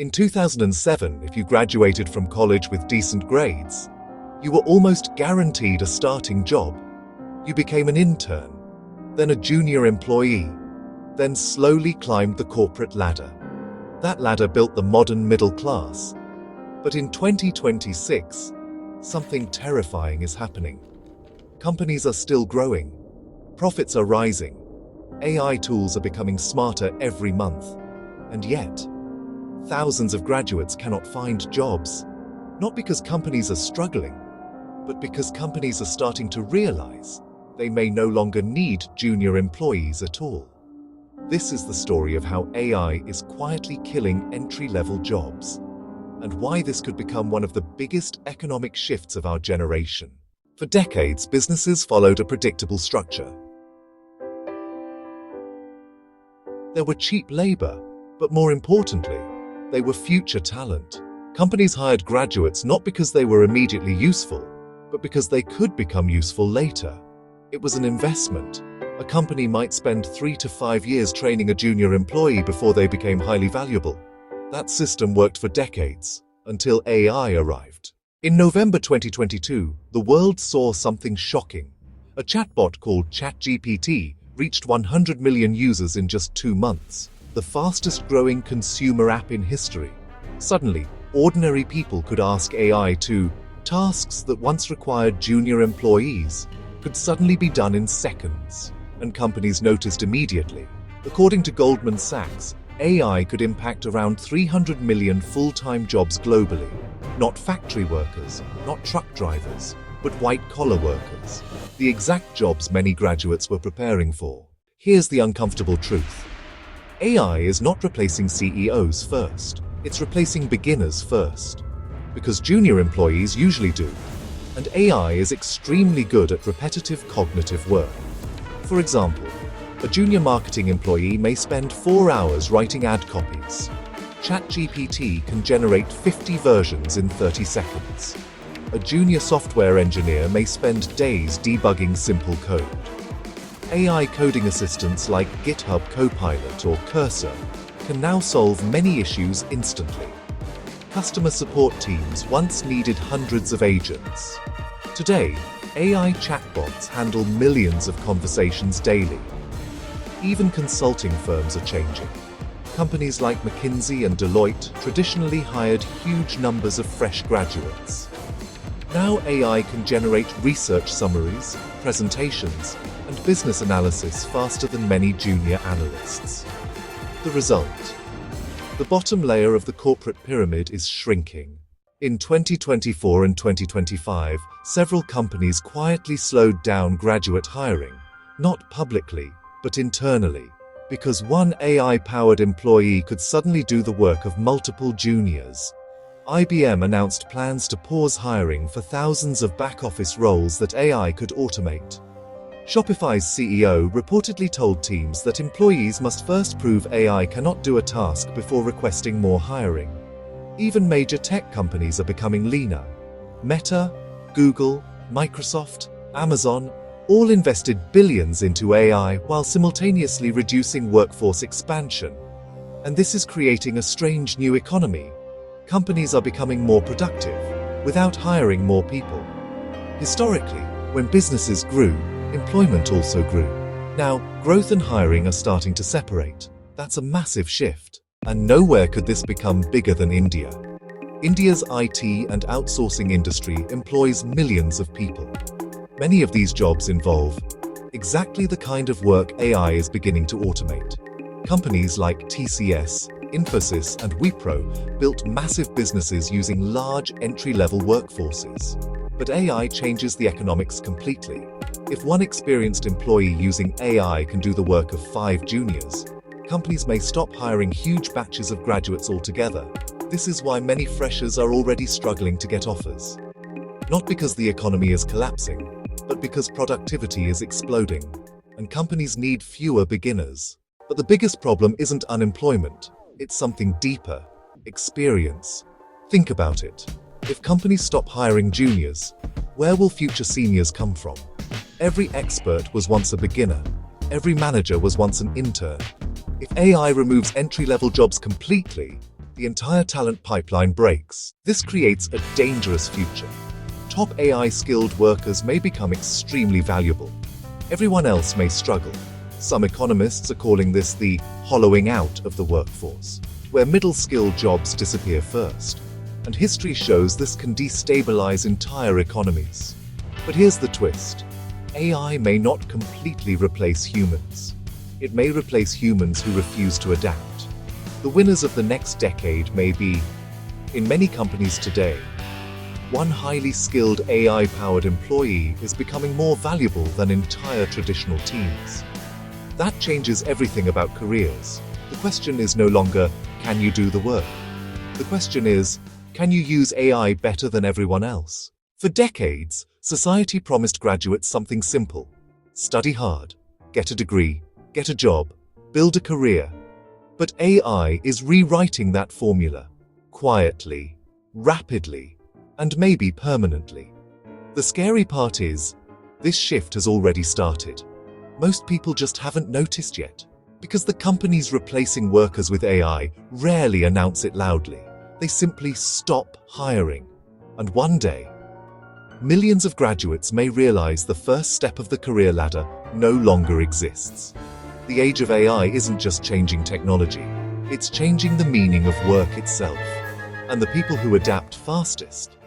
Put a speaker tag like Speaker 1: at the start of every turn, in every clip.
Speaker 1: In 2007, if you graduated from college with decent grades, you were almost guaranteed a starting job. You became an intern, then a junior employee, then slowly climbed the corporate ladder. That ladder built the modern middle class. But in 2026, something terrifying is happening. Companies are still growing. Profits are rising. AI tools are becoming smarter every month. And yet, thousands of graduates cannot find jobs. Not because companies are struggling, but because companies are starting to realize they may no longer need junior employees at all. This is the story of how AI is quietly killing entry-level jobs, and why this could become one of the biggest economic shifts of our generation. For decades, businesses followed a predictable structure. There were cheap labor, but more importantly, they were future talent. Companies hired graduates not because they were immediately useful, but because they could become useful later. It was an investment. A company might spend 3 to 5 years training a junior employee before they became highly valuable. That system worked for decades, until AI arrived. In November 2022, the world saw something shocking. A chatbot called ChatGPT reached 100 million users in just 2 months, the fastest-growing consumer app in history. Suddenly, ordinary people could ask AI to tasks that once required junior employees could suddenly be done in seconds, and companies noticed immediately. According to Goldman Sachs, AI could impact around 300 million full-time jobs globally. Not factory workers, not truck drivers, but white-collar workers. The exact jobs many graduates were preparing for. Here's the uncomfortable truth. AI is not replacing CEOs first. It's replacing beginners first. Because junior employees usually do. And AI is extremely good at repetitive cognitive work. For example, a junior marketing employee may spend 4 hours writing ad copies. ChatGPT can generate 50 versions in 30 seconds. A junior software engineer may spend days debugging simple code. AI coding assistants like GitHub Copilot or Cursor can now solve many issues instantly. Customer support teams once needed hundreds of agents. Today, AI chatbots handle millions of conversations daily. Even consulting firms are changing. Companies like McKinsey and Deloitte traditionally hired huge numbers of fresh graduates. Now AI can generate research summaries, presentations, and business analysis faster than many junior analysts. The result: the bottom layer of the corporate pyramid is shrinking. In 2024 and 2025, several companies quietly slowed down graduate hiring, not publicly, but internally, because one AI-powered employee could suddenly do the work of multiple juniors. IBM announced plans to pause hiring for thousands of back-office roles that AI could automate. Shopify's CEO reportedly told teams that employees must first prove AI cannot do a task before requesting more hiring. Even major tech companies are becoming leaner. Meta, Google, Microsoft, Amazon all invested billions into AI while simultaneously reducing workforce expansion. And this is creating a strange new economy. Companies are becoming more productive without hiring more people. Historically, when businesses grew, employment also grew. Now, growth and hiring are starting to separate. That's a massive shift. And nowhere could this become bigger than India. India's IT and outsourcing industry employs millions of people. Many of these jobs involve exactly the kind of work AI is beginning to automate. Companies like TCS, Infosys, and Wipro built massive businesses using large entry-level workforces. But AI changes the economics completely. If one experienced employee using AI can do the work of 5 juniors, companies may stop hiring huge batches of graduates altogether. This is why many freshers are already struggling to get offers. Not because the economy is collapsing, but because productivity is exploding, and companies need fewer beginners. But the biggest problem isn't unemployment, it's something deeper: experience. Think about it. If companies stop hiring juniors, where will future seniors come from? Every expert was once a beginner. Every manager was once an intern. If AI removes entry-level jobs completely, the entire talent pipeline breaks. This creates a dangerous future. Top AI-skilled workers may become extremely valuable. Everyone else may struggle. Some economists are calling this the hollowing out of the workforce, where middle-skilled jobs disappear first. And history shows this can destabilize entire economies. But here's the twist. AI may not completely replace humans. It may replace humans who refuse to adapt. The winners of the next decade may be, in many companies today, one highly skilled AI-powered employee is becoming more valuable than entire traditional teams. That changes everything about careers. The question is no longer, can you do the work? The question is, can you use AI better than everyone else? For decades, society promised graduates something simple. Study hard, get a degree, get a job, build a career. But AI is rewriting that formula, quietly, rapidly, and maybe permanently. The scary part is, this shift has already started. Most people just haven't noticed yet, because the companies replacing workers with AI rarely announce it loudly. They simply stop hiring. And one day, millions of graduates may realize the first step of the career ladder no longer exists. The age of AI isn't just changing technology, it's changing the meaning of work itself. And the people who adapt fastest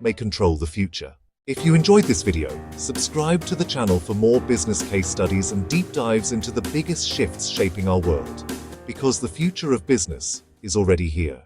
Speaker 1: may control the future. If you enjoyed this video, subscribe to the channel for more business case studies and deep dives into the biggest shifts shaping our world. Because the future of business is already here.